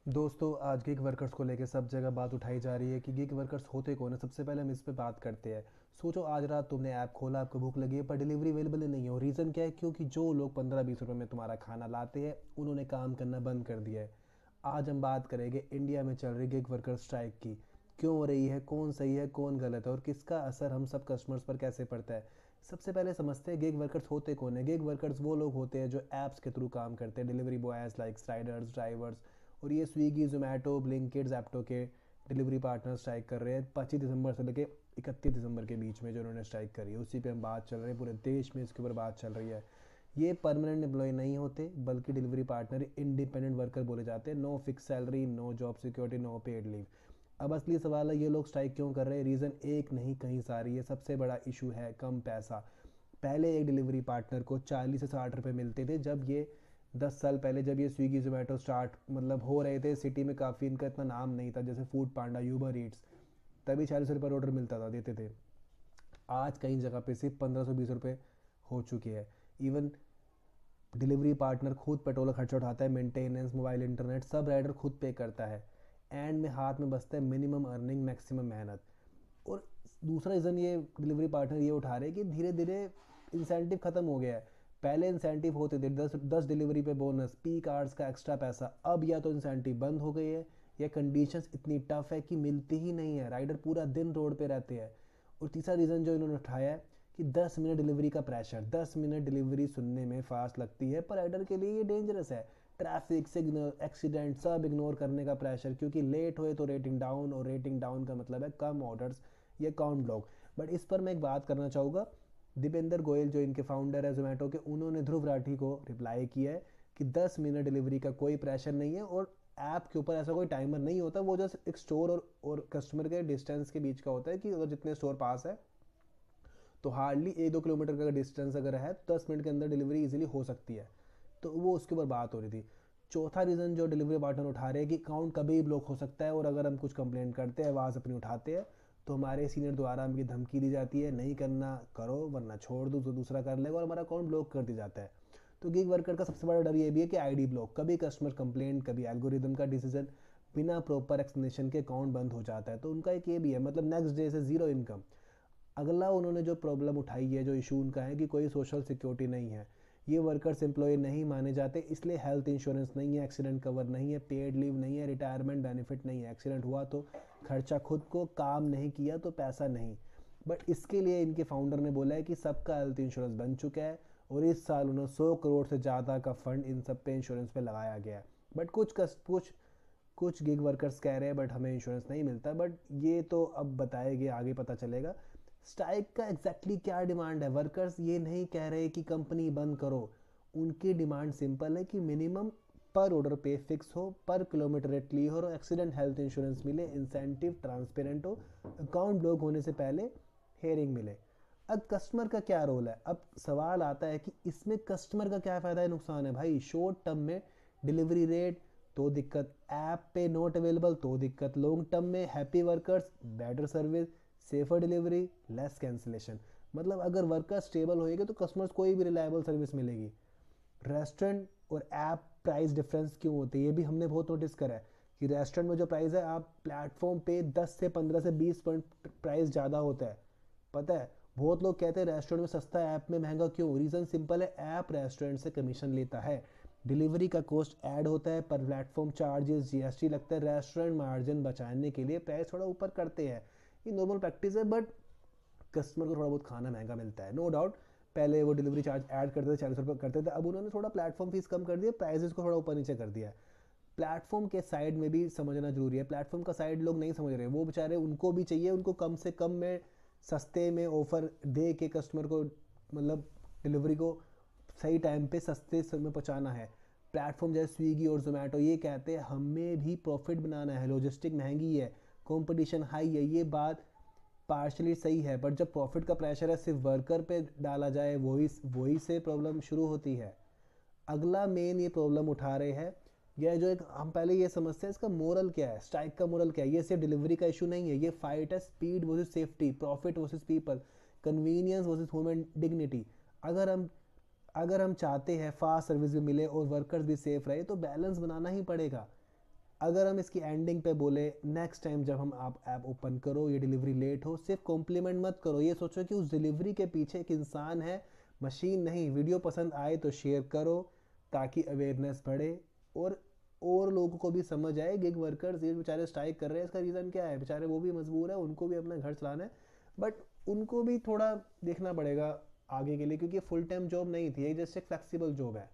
दोस्तों, आज gig workers को लेके सब जगह बात उठाई जा रही है कि गिग वर्कर्स होते कौन है। सबसे पहले हम इस पे बात करते हैं। सोचो, आज रात तुमने ऐप खोला, आपको भूख लगी है पर डिलीवरी अवेलेबल ही नहीं हो। रीज़न क्या है? क्योंकि जो लोग 15-20 रुपए में तुम्हारा खाना लाते हैं उन्होंने काम करना बंद कर दिया है। आज हम बात करेंगे इंडिया में चल रही गिग वर्कर स्ट्राइक की। क्यों हो रही है, कौन सही है कौन गलत है और किसका असर हम सब कस्टमर्स पर कैसे पड़ता है। सबसे पहले समझते हैं गिग वर्कर्स होते कौन है। गिग वर्कर्स वो लोग होते हैं जो ऐप्स के थ्रू काम करते हैं। Delivery boys like Riders, drivers. और ये स्विगी, जोमेटो, ब्लिंकिट, जैप्टो के डिलीवरी पार्टनर स्ट्राइक कर रहे हैं 25 दिसंबर से लेकर 31 दिसंबर के बीच में जो उन्होंने स्ट्राइक करी है उसी पे हम बात चल रही है। पूरे देश में इसके ऊपर बात चल रही है। ये परमानेंट एम्प्लॉय नहीं होते बल्कि डिलीवरी पार्टनर इंडिपेंडेंट वर्कर बोले जाते हैं। No fix salary, no job security, no paid leave. अब असली सवाल है, ये लोग स्ट्राइक क्यों कर रहे हैं? रीज़न एक नहीं कहीं सारी है। सबसे बड़ा इशू है कम पैसा। पहले एक डिलीवरी पार्टनर को 40 से 60 रुपये मिलते थे जब ये 10 साल पहले, जब ये स्विगी जोमेटो स्टार्ट हो रहे थे। सिटी में काफ़ी इनका इतना नाम नहीं था, जैसे फूड पांडा, यूबर ईट्स। तभी 40 रुपये ऑर्डर मिलता था, देते थे। आज कई जगह पे सिर्फ 1500-20 रुपये हो चुकी है। इवन डिलीवरी पार्टनर खुद पेट्रोल का खर्चा उठाता है, मेंटेनेंस, मोबाइल, इंटरनेट सब राइडर खुद पे करता है। एंड में हाथ में बचता है मिनिमम अर्निंग, मैक्सिमम मेहनत। और दूसरा रीज़न ये डिलीवरी पार्टनर ये उठा रहे हैं कि धीरे धीरे इंसेंटिव ख़त्म हो गया है। पहले इंसेंटिव होते थे 10 डिलीवरी पे बोनस, पीक आवर्स का एक्स्ट्रा पैसा। अब या तो इंसेंटिव बंद हो गई है या कंडीशंस इतनी टफ है कि मिलती ही नहीं है। राइडर पूरा दिन रोड पे रहते हैं। और तीसरा रीज़न जो इन्होंने उठाया है कि 10 मिनट डिलीवरी का प्रेशर। 10 मिनट डिलीवरी सुनने में फास्ट लगती है पर राइडर के लिए ये डेंजरस है। ट्रैफिक, सिग्नल, एक्सीडेंट सब इग्नोर करने का प्रेशर, क्योंकि लेट हुए तो रेटिंग डाउन, और रेटिंग डाउन का मतलब है कम ऑर्डर्स या काउंट ब्लॉक। बट इस पर मैं एक बात करना चाहूँगा। दीपेंद्र गोयल जो इनके फाउंडर है जोमेटो के, उन्होंने ध्रुव राठी को रिप्लाई किया है कि 10 मिनट डिलीवरी का कोई प्रेशर नहीं है और ऐप के ऊपर ऐसा कोई टाइमर नहीं होता। वो जस्ट एक स्टोर और कस्टमर के डिस्टेंस के बीच का होता है कि अगर जितने स्टोर पास है तो हार्डली 1-2 किलोमीटर का डिस्टेंस अगर है तो 10 मिनट के अंदर डिलीवरी इजीली हो सकती है। तो वो उसके ऊपर बात हो रही थी। चौथा रीज़न जो डिलीवरी पार्टनर उठा रहे हैं कि अकाउंट कभी भी ब्लॉक हो सकता है और अगर हम कुछ कंप्लेंट करते हैं, आवाज़ अपनी उठाते हैं तो हमारे सीनियर द्वारा हमकी धमकी दी जाती है, नहीं करना करो वरना छोड़ दो तो दूसरा कर लेगा, और हमारा अकाउंट ब्लॉक कर दिया जाता है। तो गिग वर्कर का सबसे बड़ा डर ये भी है कि आईडी ब्लॉक, कभी कस्टमर कंप्लेंट, कभी एल्गोरिदम का डिसीजन, बिना प्रॉपर एक्सप्लेनेशन के अकाउंट बंद हो जाता है। तो उनका एक ये भी है, मतलब नेक्स्ट डे से ज़ीरो इनकम। अगला उन्होंने जो प्रॉब्लम उठाई है, जो इशू उनका है कि कोई सोशल सिक्योरिटी नहीं है। ये वर्कर्स एम्प्लॉय नहीं माने जाते, इसलिए हेल्थ इंश्योरेंस नहीं है, एक्सीडेंट कवर नहीं है, पेड लीव नहीं है, रिटायरमेंट बेनिफिट नहीं है। एक्सीडेंट हुआ तो खर्चा खुद को, काम नहीं किया तो पैसा नहीं। बट इसके लिए इनके फाउंडर ने बोला है कि सबका हेल्थ इंश्योरेंस बन चुका है और इस साल उन्होंने 100 करोड़ से ज़्यादा का फंड इन सब पे इंश्योरेंस पे लगाया गया है। बट कुछ गिग वर्कर्स कह रहे हैं बट हमें इंश्योरेंस नहीं मिलता। बट ये तो अब बताएंगे, आगे पता चलेगा। स्ट्राइक का एग्जैक्टली क्या डिमांड है? वर्कर्स ये नहीं कह रहे कि कंपनी बंद करो। उनकी डिमांड सिंपल है कि मिनिमम पर ऑर्डर पे फिक्स हो, पर किलोमीटर रेट क्लियर हो, एक्सीडेंट हेल्थ इंश्योरेंस मिले, इंसेंटिव ट्रांसपेरेंट हो, अकाउंट ब्लॉक होने से पहले हेयरिंग मिले। अब कस्टमर का क्या रोल है? अब सवाल आता है कि इसमें कस्टमर का क्या फ़ायदा है, नुकसान है? भाई शॉर्ट टर्म में डिलीवरी रेट तो दिक्कत, ऐप पे नॉट अवेलेबल तो दिक्कत, लॉन्ग टर्म में happy workers, better service, safer delivery, less cancellation. मतलब अगर वर्कर स्टेबल होएगा तो कस्टमर्स को कोई भी रिलायबल सर्विस मिलेगी। रेस्टोरेंट और ऐप प्राइस डिफरेंस क्यों होती है, ये भी हमने बहुत नोटिस करा है कि रेस्टोरेंट में जो प्राइस है, आप प्लेटफॉर्म पे 10 से 15 से 20 पॉइंट प्राइस ज़्यादा होता है। पता है, बहुत लोग कहते हैं रेस्टोरेंट में सस्ता है, ऐप में महंगा क्यों? रीज़न सिंपल है, ऐप रेस्टोरेंट से कमीशन लेता है, डिलीवरी का कॉस्ट ऐड होता है, पर प्लेटफॉर्म चार्जेस, जीएसटी लगता है। रेस्टोरेंट मार्जिन बचाने के लिए प्राइस थोड़ा ऊपर करते हैं, ये नॉर्मल प्रैक्टिस है। बट कस्टमर को थोड़ा बहुत खाना महंगा मिलता है, नो डाउट। पहले वो डिलीवरी चार्ज ऐड करते थे, 40 रुपये करते थे, अब उन्होंने थोड़ा प्लेटफॉर्म फीस कम कर दिया, प्राइजेस को थोड़ा ऊपर नीचे कर दिया है। प्लेटफॉर्म के साइड में भी समझना जरूरी है। प्लेटफॉर्म का साइड लोग नहीं समझ रहे, वो बेचारे, उनको भी चाहिए, उनको कम से कम में सस्ते में ऑफर दे के कस्टमर को, मतलब डिलीवरी को सही टाइम पे सस्ते में पहुंचाना है। प्लेटफॉर्म जैसे स्विगी और जोमेटो ये कहते हैं हमें भी प्रॉफिट बनाना है, लॉजिस्टिक महंगी है, कंपटीशन हाई है, ये बात पार्शली सही है। बट जब प्रॉफिट का प्रेशर है सिर्फ वर्कर पे डाला जाए, वही वही से प्रॉब्लम शुरू होती है। अगला मेन ये प्रॉब्लम उठा रहे हैं, यह जो एक हम पहले ये समझते हैं इसका मोरल क्या है, स्ट्राइक का मोरल क्या है। ये सिर्फ डिलीवरी का इशू नहीं है, ये फाइट है speed versus safety, profit versus people, convenience versus human dignity. अगर हम अगर हम चाहते हैं फास्ट सर्विस भी मिले और वर्कर्स भी सेफ रहे तो बैलेंस बनाना ही पड़ेगा। अगर हम इसकी एंडिंग पे बोले, नेक्स्ट टाइम जब हम आप ऐप ओपन करो, ये डिलीवरी लेट हो, सिर्फ कॉम्प्लीमेंट मत करो, ये सोचो कि उस डिलीवरी के पीछे एक इंसान है, मशीन नहीं। वीडियो पसंद आए तो शेयर करो ताकि अवेयरनेस बढ़े और लोगों को भी समझ आए गिग वर्कर्स ये बेचारे स्ट्राइक कर रहे हैं, इसका रीज़न क्या है, बेचारे वो भी मजबूर है, उनको भी अपना घर चलाना है। बट उनको भी थोड़ा देखना पड़ेगा आगे के लिए, क्योंकि फुल टाइम जॉब नहीं थी, ये जस्ट एक फ्लेक्सिबल जॉब है।